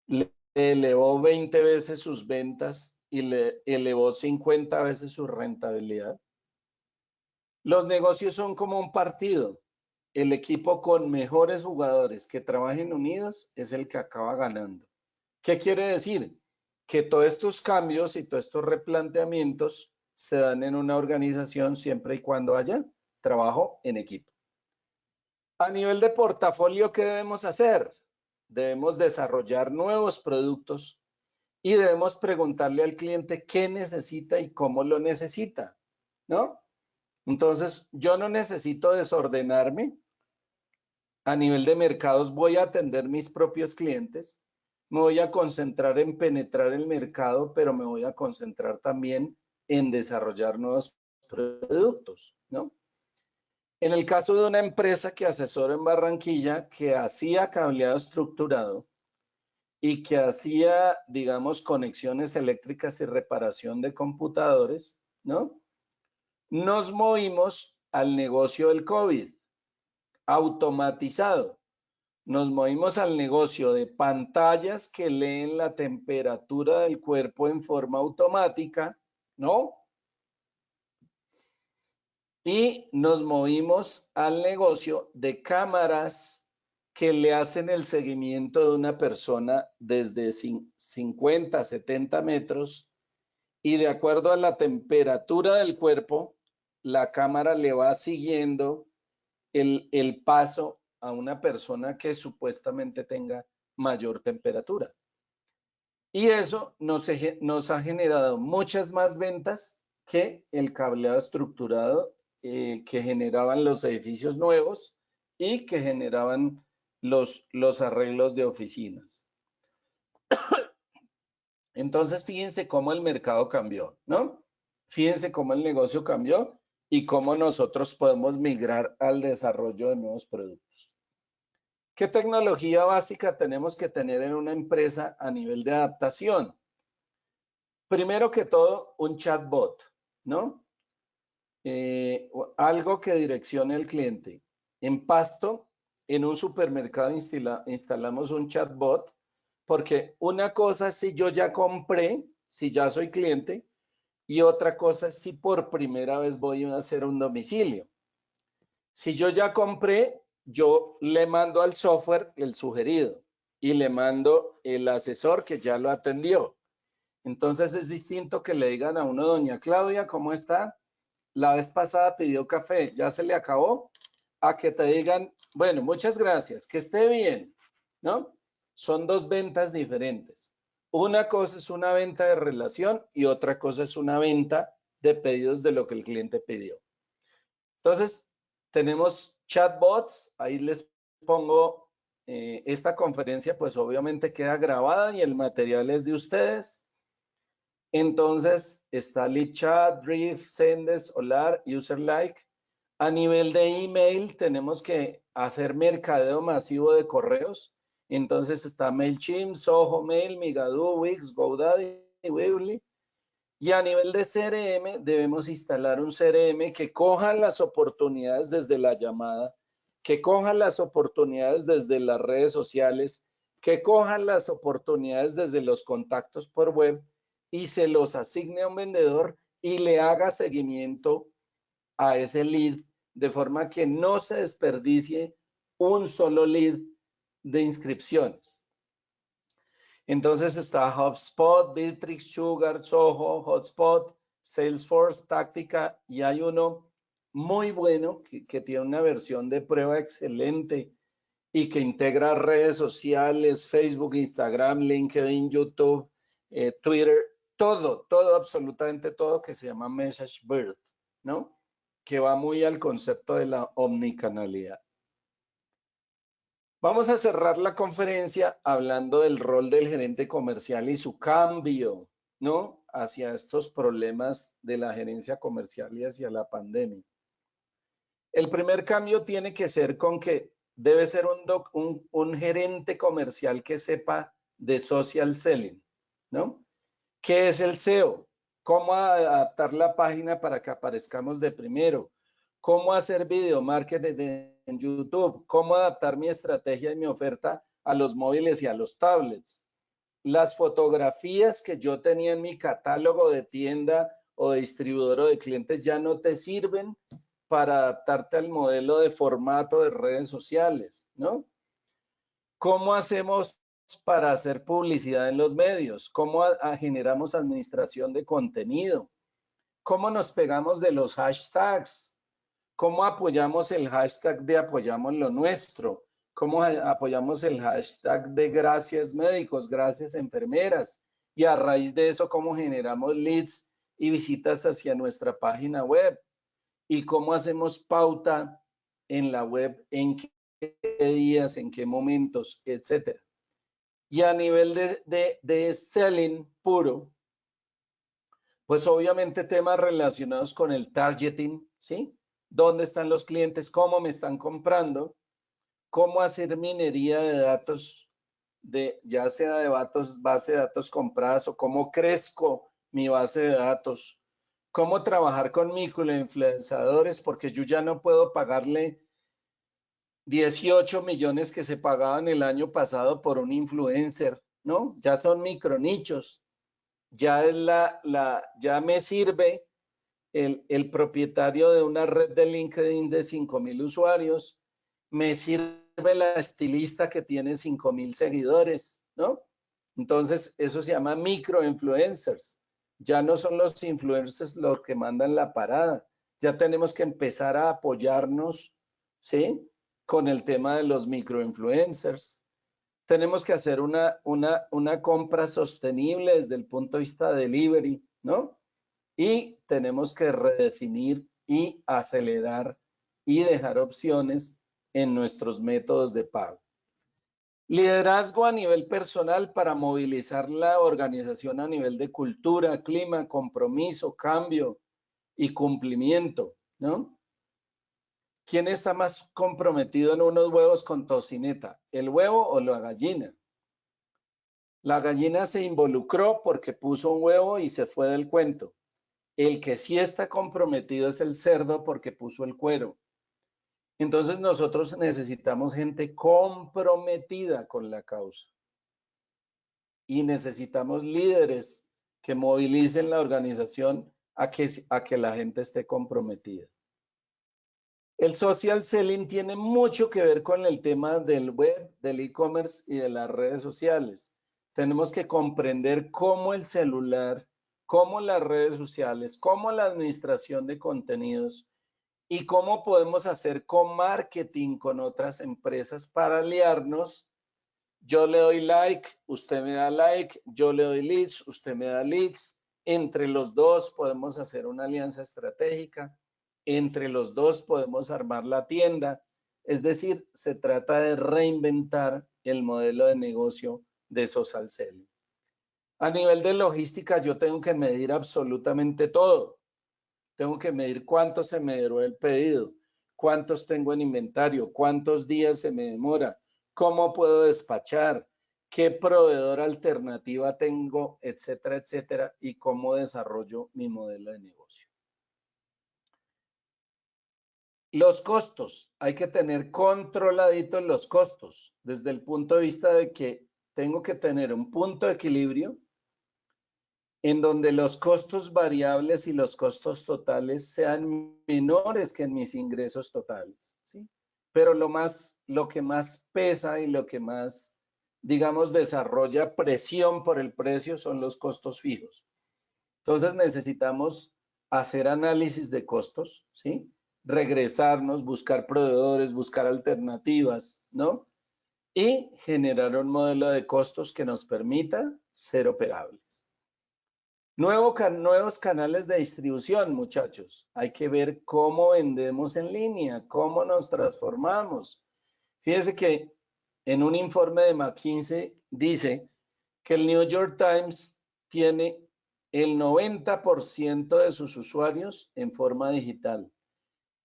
le elevó 20 veces sus ventas y le elevó 50 veces su rentabilidad. Los negocios son como un partido. El equipo con mejores jugadores que trabajen unidos es el que acaba ganando. ¿Qué quiere decir? Que todos estos cambios y todos estos replanteamientos se dan en una organización siempre y cuando haya trabajo en equipo. A nivel de portafolio, ¿qué debemos hacer? Debemos desarrollar nuevos productos y debemos preguntarle al cliente qué necesita y cómo lo necesita, ¿no? Entonces, yo no necesito desordenarme. A nivel de mercados, voy a atender mis propios clientes. Me voy a concentrar en penetrar el mercado, pero me voy a concentrar también en desarrollar nuevos productos, ¿no? En el caso de una empresa que asesora en Barranquilla, que hacía cableado estructurado y que hacía, digamos, conexiones eléctricas y reparación de computadores, ¿no? Nos movimos al negocio del COVID, automatizado. Nos movimos al negocio de pantallas que leen la temperatura del cuerpo en forma automática, ¿no? Y nos movimos al negocio de cámaras que le hacen el seguimiento de una persona desde 50, 70 metros y de acuerdo a la temperatura del cuerpo, la cámara le va siguiendo el paso a una persona que supuestamente tenga mayor temperatura. Y eso nos ha generado muchas más ventas que el cableado estructurado que generaban los edificios nuevos y que generaban los arreglos de oficinas. Entonces, fíjense cómo el mercado cambió, ¿no? Fíjense cómo el negocio cambió y cómo nosotros podemos migrar al desarrollo de nuevos productos. ¿Qué tecnología básica tenemos que tener en una empresa a nivel de adaptación? Primero que todo, un chatbot, ¿no? Algo que direccione al cliente. En Pasto, en un supermercado instalamos un chatbot, porque una cosa es si yo ya compré, si ya soy cliente, y otra cosa es si por primera vez voy a hacer un domicilio. Si yo ya compré, yo le mando al software el sugerido y le mando el asesor que ya lo atendió. Entonces es distinto que le digan a uno, doña Claudia, ¿cómo está? La vez pasada pidió café, ¿ya se le acabó? A que te digan, bueno, muchas gracias, que esté bien, ¿no? Son dos ventas diferentes. Una cosa es una venta de relación y otra cosa es una venta de pedidos de lo que el cliente pidió. Entonces, tenemos chatbots, ahí les pongo esta conferencia, pues obviamente queda grabada y el material es de ustedes. Entonces, está LeadChat, Drift, Zendesk, Olar, UserLike. A nivel de email, tenemos que hacer mercadeo masivo de correos. Entonces, está MailChimp, Zoho Mail, Migadoo, Wix, GoDaddy, Weebly. Y a nivel de CRM, debemos instalar un CRM que coja las oportunidades desde la llamada, que coja las oportunidades desde las redes sociales, que coja las oportunidades desde los contactos por web y se los asigne a un vendedor y le haga seguimiento a ese lead de forma que no se desperdicie un solo lead de inscripciones. Entonces está HubSpot, Bitrix, Sugar, Zoho, Hotspot, Salesforce, Táctica y hay uno muy bueno que tiene una versión de prueba excelente y que integra redes sociales, Facebook, Instagram, LinkedIn, YouTube, Twitter, todo, absolutamente todo que se llama MessageBird, ¿no? que va muy al concepto de la omnicanalidad. Vamos a cerrar la conferencia hablando del rol del gerente comercial y su cambio, ¿no? Hacia estos problemas de la gerencia comercial y hacia la pandemia. El primer cambio tiene que ser con que debe ser un gerente comercial que sepa de social selling, ¿no? ¿Qué es el SEO? ¿Cómo adaptar la página para que aparezcamos de primero? ¿Cómo hacer video marketing en YouTube? ¿Cómo adaptar mi estrategia y mi oferta a los móviles y a los tablets? Las fotografías que yo tenía en mi catálogo de tienda o de distribuidor o de clientes ya no te sirven para adaptarte al modelo de formato de redes sociales, ¿no? ¿Cómo hacemos para hacer publicidad en los medios? ¿Cómo generamos administración de contenido? ¿Cómo nos pegamos de los hashtags? ¿Cómo apoyamos el hashtag de apoyamos lo nuestro? ¿Cómo apoyamos el hashtag de gracias médicos, gracias enfermeras? Y a raíz de eso, ¿cómo generamos leads y visitas hacia nuestra página web? ¿Y cómo hacemos pauta en la web? ¿En qué días? ¿En qué momentos? Etcétera. Y a nivel de selling puro, pues obviamente temas relacionados con el targeting, ¿sí? ¿Dónde están los clientes? ¿Cómo me están comprando? ¿Cómo hacer minería de datos, ya sea de base de datos compradas o cómo crezco mi base de datos? ¿Cómo trabajar con microinfluenciadores? Porque yo ya no puedo pagarle 18 millones que se pagaban el año pasado por un influencer, ¿no? Ya son micronichos. Ya es ya me sirve el propietario de una red de LinkedIn de 5,000 usuarios, me sirve la estilista que tiene 5,000 seguidores, ¿no? Entonces, eso se llama microinfluencers. Ya no son los influencers los que mandan la parada. Ya tenemos que empezar a apoyarnos, ¿sí? Con el tema de los microinfluencers. Tenemos que hacer una compra sostenible desde el punto de vista de delivery, ¿no? Y tenemos que redefinir y acelerar y dejar opciones en nuestros métodos de pago. Liderazgo a nivel personal para movilizar la organización a nivel de cultura, clima, compromiso, cambio y cumplimiento, ¿no? ¿Quién está más comprometido en unos huevos con tocineta? ¿El huevo o la gallina? La gallina se involucró porque puso un huevo y se fue del cuento. El que sí está comprometido es el cerdo porque puso el cuero. Entonces nosotros necesitamos gente comprometida con la causa y necesitamos líderes que movilicen la organización a que la gente esté comprometida. El social selling tiene mucho que ver con el tema del web, del e-commerce y de las redes sociales. Tenemos que comprender cómo el celular, cómo las redes sociales, cómo la administración de contenidos y cómo podemos hacer co-marketing con otras empresas para aliarnos. Yo le doy like, usted me da like, yo le doy leads, usted me da leads. Entre los dos podemos hacer una alianza estratégica. Entre los dos podemos armar la tienda. Es decir, se trata de reinventar el modelo de negocio de social selling. A nivel de logística, yo tengo que medir absolutamente todo. Tengo que medir cuánto se me duró el pedido, cuántos tengo en inventario, cuántos días se me demora, cómo puedo despachar, qué proveedor alternativa tengo, etcétera, etcétera, y cómo desarrollo mi modelo de negocio. Los costos, hay que tener controladitos los costos desde el punto de vista de que tengo que tener un punto de equilibrio en donde los costos variables y los costos totales sean menores que en mis ingresos totales, ¿sí? Pero lo que más pesa y lo que más, digamos, desarrolla presión por el precio son los costos fijos. Entonces necesitamos hacer análisis de costos, ¿sí? Regresarnos, buscar proveedores, buscar alternativas, ¿no? Y generar un modelo de costos que nos permita ser operables. Nuevos canales de distribución, muchachos. Hay que ver cómo vendemos en línea, cómo nos transformamos. Fíjense que en un informe de McKinsey dice que el New York Times tiene el 90% de sus usuarios en forma digital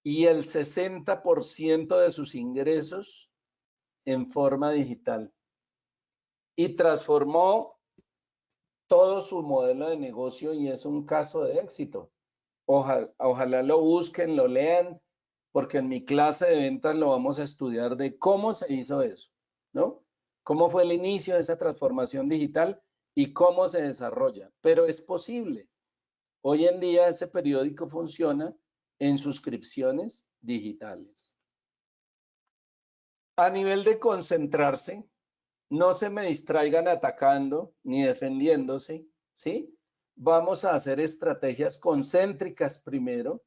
y el 60% de sus ingresos en forma digital. Y transformó todo su modelo de negocio y es un caso de éxito. Ojalá lo busquen, lo lean, porque en mi clase de ventas lo vamos a estudiar de cómo se hizo eso, ¿no? Cómo fue el inicio de esa transformación digital y cómo se desarrolla. Pero es posible. Hoy en día ese periódico funciona en suscripciones digitales. A nivel de concentrarse, no se me distraigan atacando ni defendiéndose, ¿sí? Vamos a hacer estrategias concéntricas primero.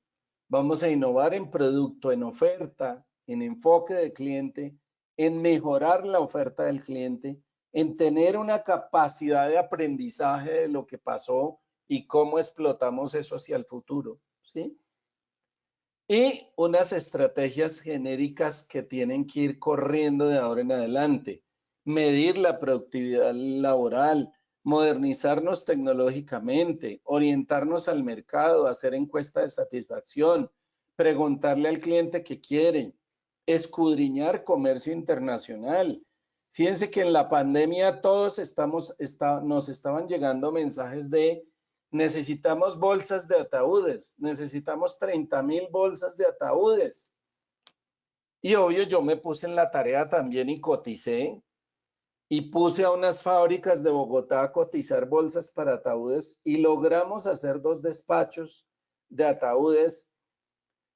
Vamos a innovar en producto, en oferta, en enfoque de cliente, en mejorar la oferta del cliente, en tener una capacidad de aprendizaje de lo que pasó y cómo explotamos eso hacia el futuro, ¿sí? Y unas estrategias genéricas que tienen que ir corriendo de ahora en adelante. Medir la productividad laboral, modernizarnos tecnológicamente, orientarnos al mercado, hacer encuesta de satisfacción, preguntarle al cliente qué quiere, escudriñar comercio internacional. Fíjense que en la pandemia todos nos estaban llegando mensajes de necesitamos bolsas de ataúdes, necesitamos 30,000 bolsas de ataúdes. Y obvio yo me puse en la tarea también y coticé y puse a unas fábricas de Bogotá a cotizar bolsas para ataúdes y logramos hacer 2 despachos de ataúdes,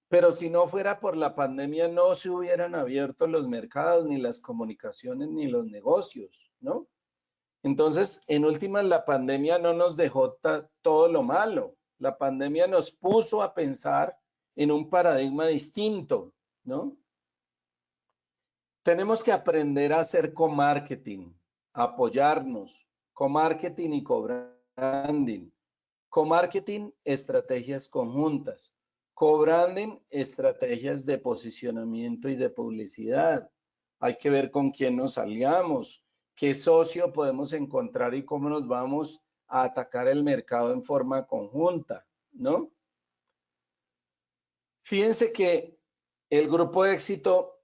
pero si no fuera por la pandemia no se hubieran abierto los mercados, ni las comunicaciones, ni los negocios, ¿no? Entonces, en últimas, la pandemia no nos dejó todo lo malo. La pandemia nos puso a pensar en un paradigma distinto, ¿no? Tenemos que aprender a hacer co-marketing, apoyarnos, co-marketing y co-branding. Co-marketing, estrategias conjuntas. Co-branding, estrategias de posicionamiento y de publicidad. Hay que ver con quién nos aliamos, qué socio podemos encontrar y cómo nos vamos a atacar el mercado en forma conjunta, ¿no? Fíjense que el grupo de éxito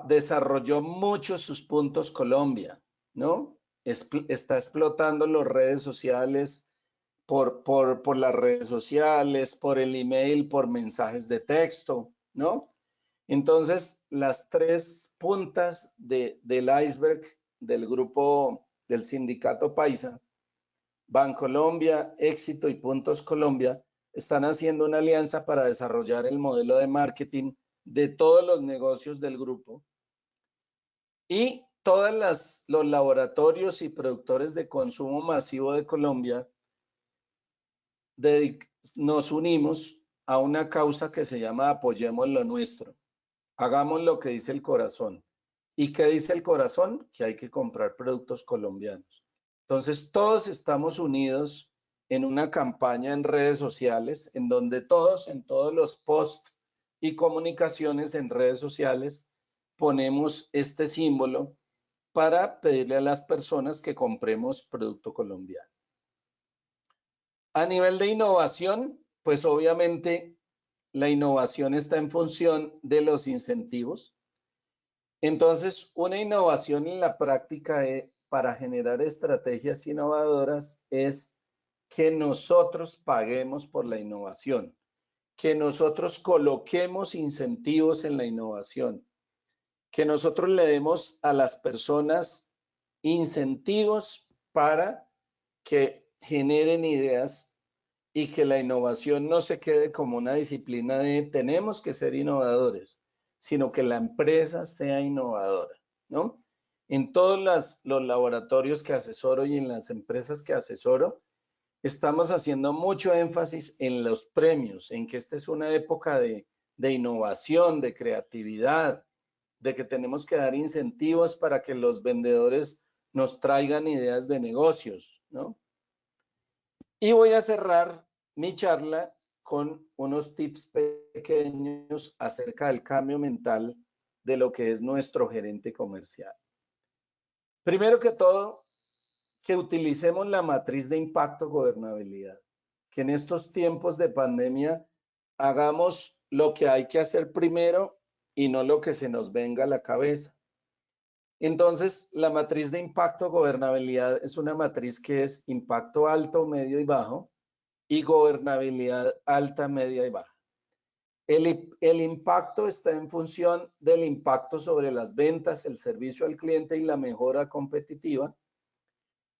desarrolló muchos sus puntos Colombia, ¿no? Está explotando las redes sociales por las redes sociales, por el email, por mensajes de texto, ¿no? Entonces, las 3 puntas del iceberg del grupo del sindicato Paisa, Bancolombia, Éxito y Puntos Colombia, están haciendo una alianza para desarrollar el modelo de marketing de todos los negocios del grupo y todos los laboratorios y productores de consumo masivo de Colombia nos unimos a una causa que se llama Apoyemos lo Nuestro. Hagamos lo que dice el corazón. ¿Y qué dice el corazón? Que hay que comprar productos colombianos. Entonces, todos estamos unidos en una campaña en redes sociales, en donde todos, en todos los posts y comunicaciones en redes sociales, ponemos este símbolo para pedirle a las personas que compremos producto colombiano. A nivel de innovación, pues obviamente la innovación está en función de los incentivos. Entonces, una innovación en la práctica para generar estrategias innovadoras es que nosotros paguemos por la innovación, que nosotros coloquemos incentivos en la innovación, que nosotros le demos a las personas incentivos para que generen ideas y que la innovación no se quede como una disciplina de tenemos que ser innovadores, sino que la empresa sea innovadora, ¿no? En todos los laboratorios que asesoro y en las empresas que asesoro, estamos haciendo mucho énfasis en los premios, en que esta es una época de innovación, de creatividad, de que tenemos que dar incentivos para que los vendedores nos traigan ideas de negocios, ¿no? Y voy a cerrar mi charla con unos tips pequeños acerca del cambio mental de lo que es nuestro gerente comercial. Primero que todo, que utilicemos la matriz de impacto gobernabilidad, que en estos tiempos de pandemia hagamos lo que hay que hacer primero y no lo que se nos venga a la cabeza. Entonces, la matriz de impacto gobernabilidad es una matriz que es impacto alto, medio y bajo, y gobernabilidad alta, media y baja. El impacto está en función del impacto sobre las ventas, el servicio al cliente y la mejora competitiva.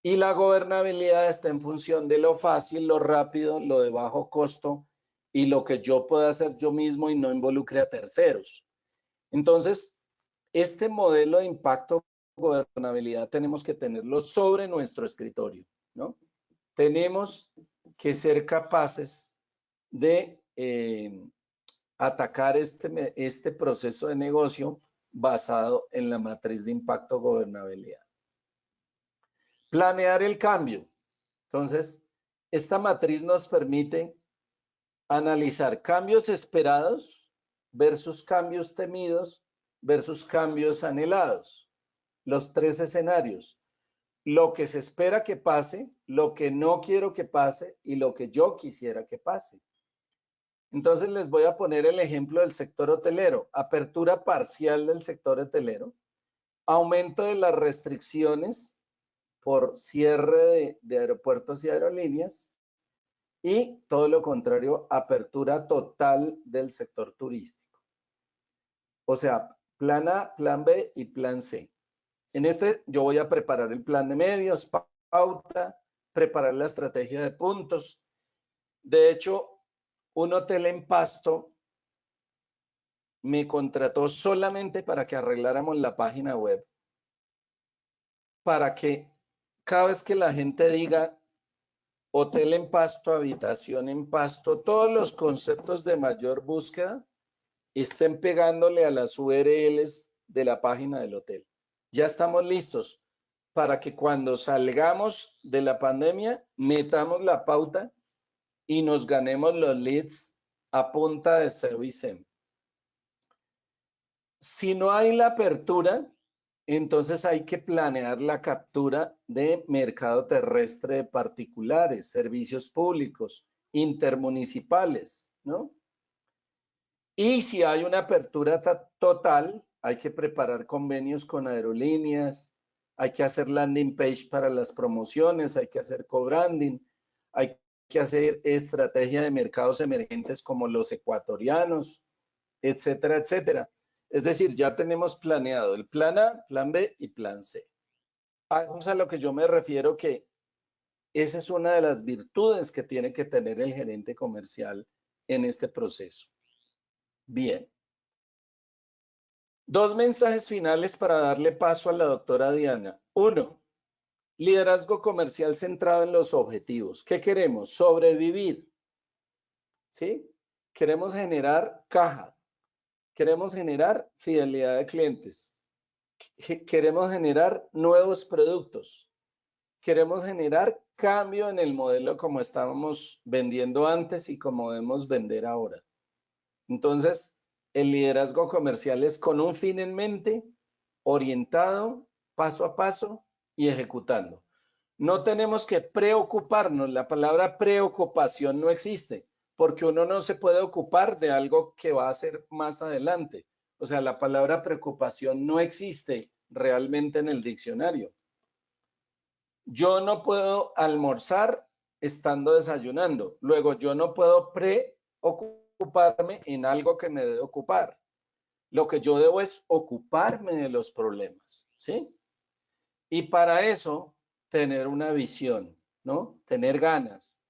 Y la gobernabilidad está en función de lo fácil, lo rápido, lo de bajo costo y lo que yo pueda hacer yo mismo y no involucre a terceros. Entonces, este modelo de impacto gobernabilidad tenemos que tenerlo sobre nuestro escritorio, ¿no? Tenemos que ser capaces de atacar este proceso de negocio basado en la matriz de impacto gobernabilidad. Planear el cambio. Entonces, esta matriz nos permite analizar cambios esperados versus cambios temidos versus cambios anhelados. Los tres escenarios. Lo que se espera que pase, lo que no quiero que pase y lo que yo quisiera que pase. Entonces les voy a poner el ejemplo del sector hotelero. Apertura parcial del sector hotelero. Aumento de las restricciones por cierre de aeropuertos y aerolíneas. Y todo lo contrario, apertura total del sector turístico. O sea, plan A, plan B y plan C. En este yo voy a preparar el plan de medios, pauta, preparar la estrategia de puntos. De hecho, un hotel en Pasto me contrató solamente para que arregláramos la página web. Para que cada vez que la gente diga hotel en Pasto, habitación en Pasto, todos los conceptos de mayor búsqueda estén pegándole a las URLs de la página del hotel. Ya estamos listos para que cuando salgamos de la pandemia metamos la pauta y nos ganemos los leads a punta de SEO y SEM. Si no hay la apertura, entonces hay que planear la captura de mercado terrestre de particulares, servicios públicos, intermunicipales, ¿no? Y si hay una apertura total, hay que preparar convenios con aerolíneas, hay que hacer landing page para las promociones, hay que hacer co-branding, hay que hacer estrategia de mercados emergentes como los ecuatorianos, etcétera, etcétera. Es decir, ya tenemos planeado el plan A, plan B y plan C. Vamos a lo que yo me refiero, que esa es una de las virtudes que tiene que tener el gerente comercial en este proceso. Bien. Dos mensajes finales para darle paso a la doctora Diana. Uno, liderazgo comercial centrado en los objetivos. ¿Qué queremos? Sobrevivir. ¿Sí? Queremos generar caja. Queremos generar fidelidad de clientes. Queremos generar nuevos productos. Queremos generar cambio en el modelo como estábamos vendiendo antes y como debemos vender ahora. Entonces, el liderazgo comercial es con un fin en mente, orientado, paso a paso y ejecutando. No tenemos que preocuparnos. La palabra preocupación no existe, porque uno no se puede ocupar de algo que va a hacer más adelante. O sea, la palabra preocupación no existe realmente en el diccionario. Yo no puedo almorzar estando desayunando. Luego, yo no puedo preocuparme en algo que me debe ocupar. Lo que yo debo es ocuparme de los problemas, ¿sí? Y para eso, tener una visión, ¿no? Tener ganas.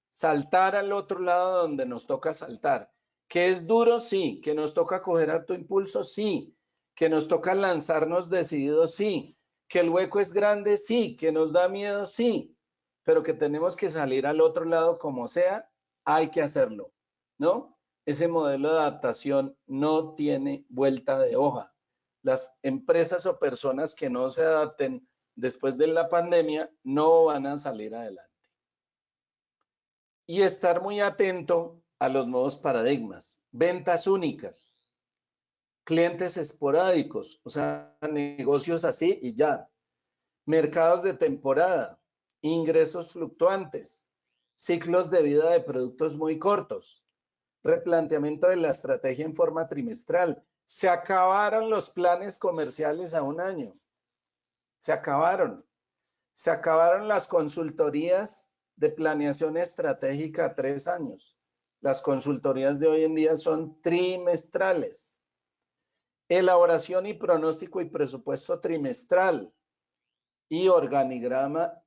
Saltar al otro lado donde nos toca saltar. ¿Que es duro? Sí. ¿Que nos toca coger alto impulso? Sí. ¿Que nos toca lanzarnos decididos? Sí. ¿Que el hueco es grande? Sí. ¿Que nos da miedo? Sí. Pero que tenemos que salir al otro lado como sea, hay que hacerlo, ¿no? Ese modelo de adaptación no tiene vuelta de hoja. Las empresas o personas que no se adapten después de la pandemia no van a salir adelante. y estar muy atento a los nuevos paradigmas. Ventas únicas, clientes esporádicos, o sea, negocios así y ya. Mercados de temporada, ingresos fluctuantes, ciclos de vida de productos muy cortos, replanteamiento de la estrategia en forma trimestral. Se acabaron los planes comerciales a un año. Se acabaron. Se acabaron las consultorías de planeación estratégica a 3 años. Las consultorías de hoy en día son trimestrales. Elaboración y pronóstico y presupuesto trimestral y organigrama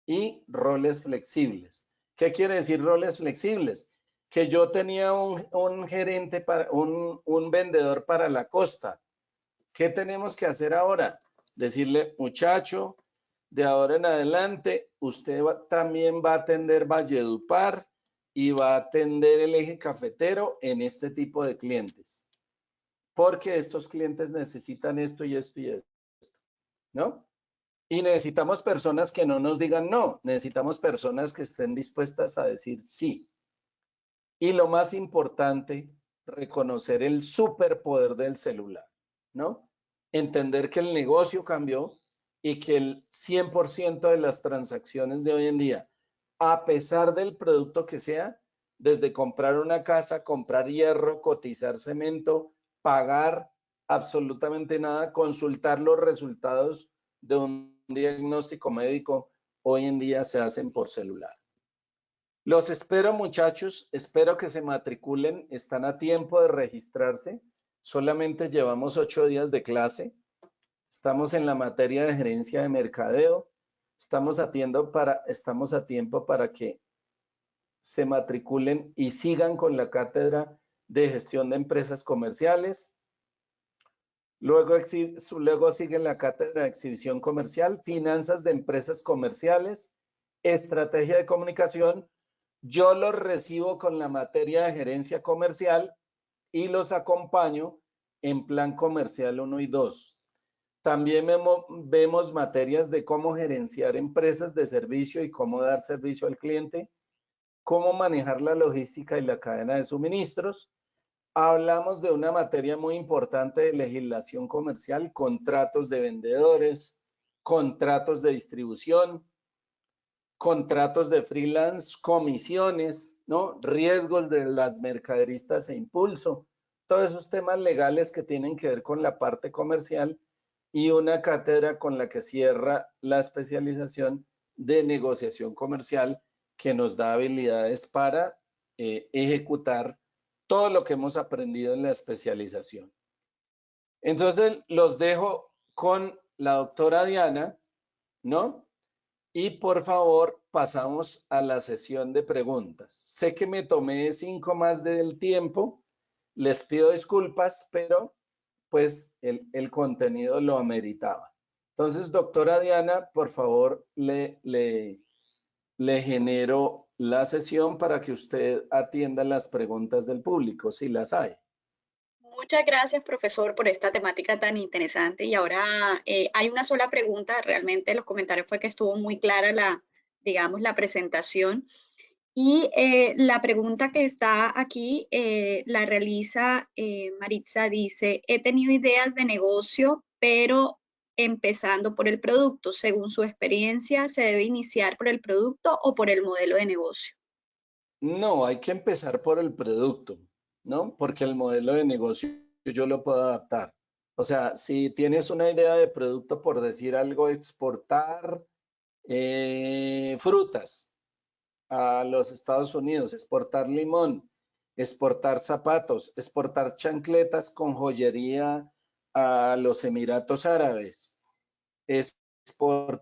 y roles flexibles. ¿Qué quiere decir roles flexibles? Que yo tenía un gerente, un vendedor para la costa. ¿Qué tenemos que hacer ahora? Decirle, muchacho, de ahora en adelante, usted también va a atender Valledupar y va a atender el eje cafetero en este tipo de clientes. Porque estos clientes necesitan esto y esto y esto, ¿no? Y necesitamos personas que no nos digan no, necesitamos personas que estén dispuestas a decir sí. Y lo más importante, reconocer el superpoder del celular, ¿no? Entender que el negocio cambió y que el 100% de las transacciones de hoy en día, a pesar del producto que sea, desde comprar una casa, comprar hierro, cotizar cemento, pagar absolutamente nada, consultar los resultados de un diagnóstico médico, hoy en día se hacen por celular. Los espero, muchachos, espero que se matriculen, están a tiempo de registrarse, solamente llevamos 8 días de clase, estamos en la materia de gerencia de mercadeo, estamos a tiempo para que se matriculen y sigan con la cátedra de gestión de empresas comerciales. Luego sigue la cátedra de exhibición comercial, finanzas de empresas comerciales, estrategia de comunicación. Yo los recibo con la materia de gerencia comercial y los acompaño en plan comercial 1 y 2. También vemos materias de cómo gerenciar empresas de servicio y cómo dar servicio al cliente, cómo manejar la logística y la cadena de suministros. Hablamos de una materia muy importante de legislación comercial, contratos de vendedores, contratos de distribución, contratos de freelance, comisiones, ¿no? Riesgos de las mercaderistas e impulso, todos esos temas legales que tienen que ver con la parte comercial y una cátedra con la que cierra la especialización de negociación comercial que nos da habilidades para ejecutar todo lo que hemos aprendido en la especialización. Entonces los dejo con la doctora Diana, ¿no? Y por favor, pasamos a la sesión de preguntas. Sé que me tomé 5 más del tiempo, les pido disculpas, pero pues el contenido lo ameritaba. Entonces, doctora Diana, por favor, le genero la sesión para que usted atienda las preguntas del público, si las hay. Muchas gracias, profesor, por esta temática tan interesante. Y ahora hay una sola pregunta. Realmente los comentarios fue que estuvo muy clara digamos, la presentación. Y la pregunta que está aquí la realiza Maritza, dice, he tenido ideas de negocio, pero empezando por el producto. Según su experiencia, ¿se debe iniciar por el producto o por el modelo de negocio? No, hay que empezar por el producto, ¿no? Porque el modelo de negocio yo lo puedo adaptar. O sea, si tienes una idea de producto, por decir algo, exportar frutas a los Estados Unidos, exportar limón, exportar zapatos, exportar chancletas con joyería a los Emiratos Árabes, exportar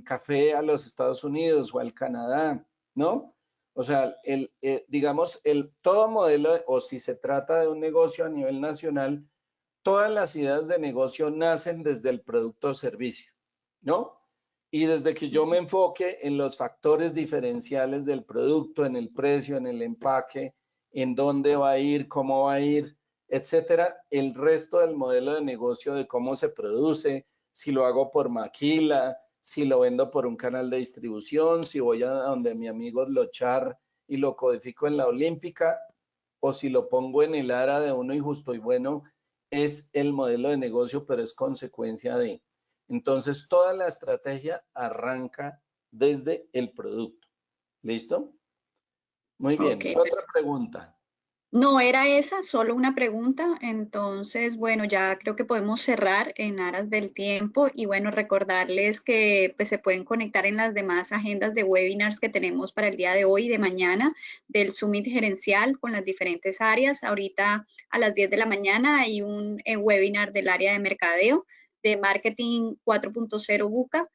café a los Estados Unidos o al Canadá, ¿no? O sea, digamos, todo modelo, o si se trata de un negocio a nivel nacional, todas las ideas de negocio nacen desde el producto o servicio, ¿no? Y desde que yo me enfoque en los factores diferenciales del producto, en el precio, en el empaque, en dónde va a ir, cómo va a ir, etcétera, el resto del modelo de negocio de cómo se produce, si lo hago por maquila, si lo vendo por un canal de distribución, si voy a donde mi amigo Lochar y lo codifico en la Olímpica, o si lo pongo en el ARA de Uno y Justo y Bueno, es el modelo de negocio, pero es consecuencia de. Entonces, toda la estrategia arranca desde el producto. ¿Listo? Muy bien. Ok, ¿Qué otra pregunta? no era esa, solo una pregunta. Entonces, bueno, ya creo que podemos cerrar en aras del tiempo y bueno, recordarles que pues, se pueden conectar en las demás agendas de webinars que tenemos para el día de hoy y de mañana del Summit Gerencial con las diferentes áreas. Ahorita a las 10 de la mañana hay un webinar del área de mercadeo de Marketing 4.0 Buca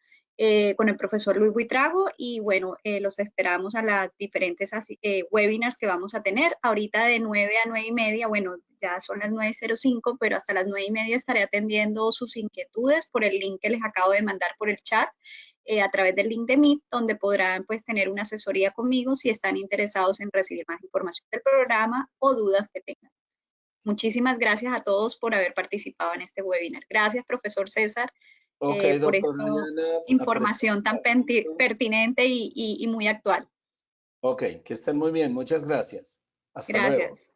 con el profesor Luis Buitrago y bueno, los esperamos a las diferentes webinars que vamos a tener. Ahorita de 9 a 9 y media, bueno, ya son las 9:05, pero hasta las 9 y media estaré atendiendo sus inquietudes por el link que les acabo de mandar por el chat. A través del link de Meet, donde podrán pues tener una asesoría conmigo si están interesados en recibir más información del programa o dudas que tengan. Muchísimas gracias a todos por haber participado en este webinar. Gracias, profesor César, Ok, por doctor esta Diana, apreciado información tan el momento. pertinente y muy actual. Ok, que estén muy bien. Muchas gracias. Hasta luego. Gracias.